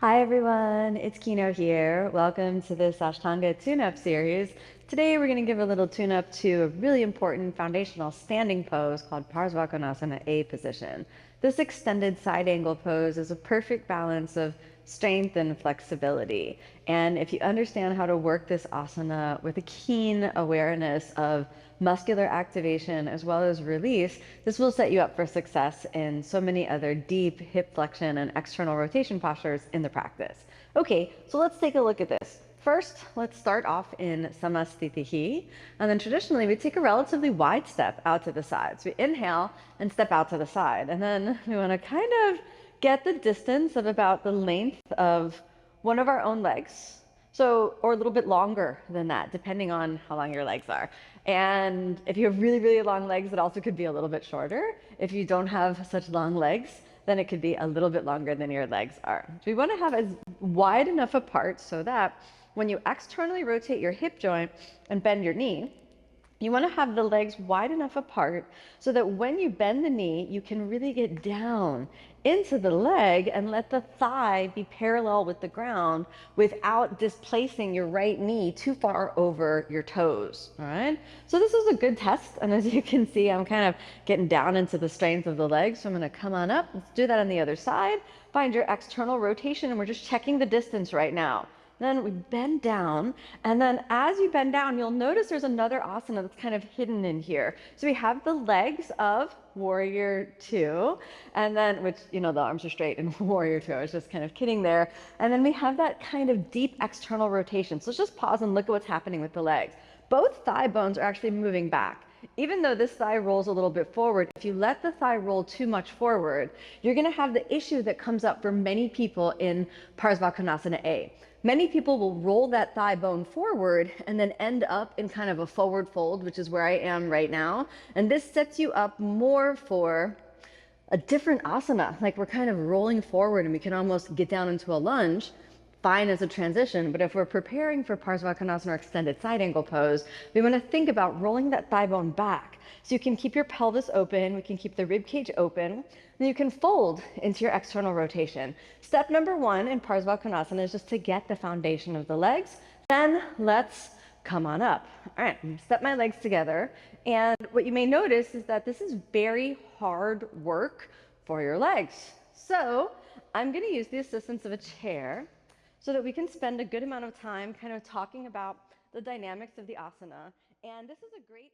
Hi everyone, it's Kino here. Welcome to this Ashtanga tune-up series. Today we're going to give a little tune-up to a really important foundational standing pose called Parsvakonasana A position. This extended side angle pose is a perfect balance of strength and flexibility. And if you understand how to work this asana with a keen awareness of muscular activation as well as release, this will set you up for success in so many other deep hip flexion and external rotation postures in the practice. Okay, so let's take a look at this. First, let's start off in Samastitihi, and then traditionally we take a relatively wide step out to the side. So we inhale and step out to the side, and then we want to kind of get the distance of about the length of one of our own legs. So, or a little bit longer than that, depending on how long your legs are. And if you have really, really long legs, it also could be a little bit shorter. If you don't have such long legs, then it could be a little bit longer than your legs are. So we want to have as wide enough apart so that when you externally rotate your hip joint and bend your knee, you want to have the legs wide enough apart so that when you bend the knee, you can really get down into the leg and let the thigh be parallel with the ground without displacing your right knee too far over your toes. All right. So this is a good test. And as you can see, I'm kind of getting down into the strength of the legs. So I'm going to come on up. Let's do that on the other side. Find your external rotation. And we're just checking the distance right now. Then we bend down, and then as you bend down, you'll notice there's another asana that's kind of hidden in here. So we have the legs of warrior two, and then, which, the arms are straight in warrior two. I was just kind of kidding there. And then we have that kind of deep external rotation. So let's just pause and look at what's happening with the legs. Both thigh bones are actually moving back. Even though this thigh rolls a little bit forward, if you let the thigh roll too much forward, you're going to have the issue that comes up for many people in Parsvakonasana A. Many people will roll that thigh bone forward and then end up in kind of a forward fold, which is where I am right now. And this sets you up more for a different asana, like we're kind of rolling forward and we can almost get down into a lunge. Fine as a transition, but if we're preparing for Parsvakonasana or extended side angle pose, we want to think about rolling that thigh bone back. So you can keep your pelvis open, we can keep the rib cage open, then you can fold into your external rotation. Step number one in Parsvakonasana is just to get the foundation of the legs. Then let's come on up. All right, I'm gonna step my legs together. And what you may notice is that this is very hard work for your legs. So I'm gonna use the assistance of a chair so that we can spend a good amount of time kind of talking about the dynamics of the asana. And this is a great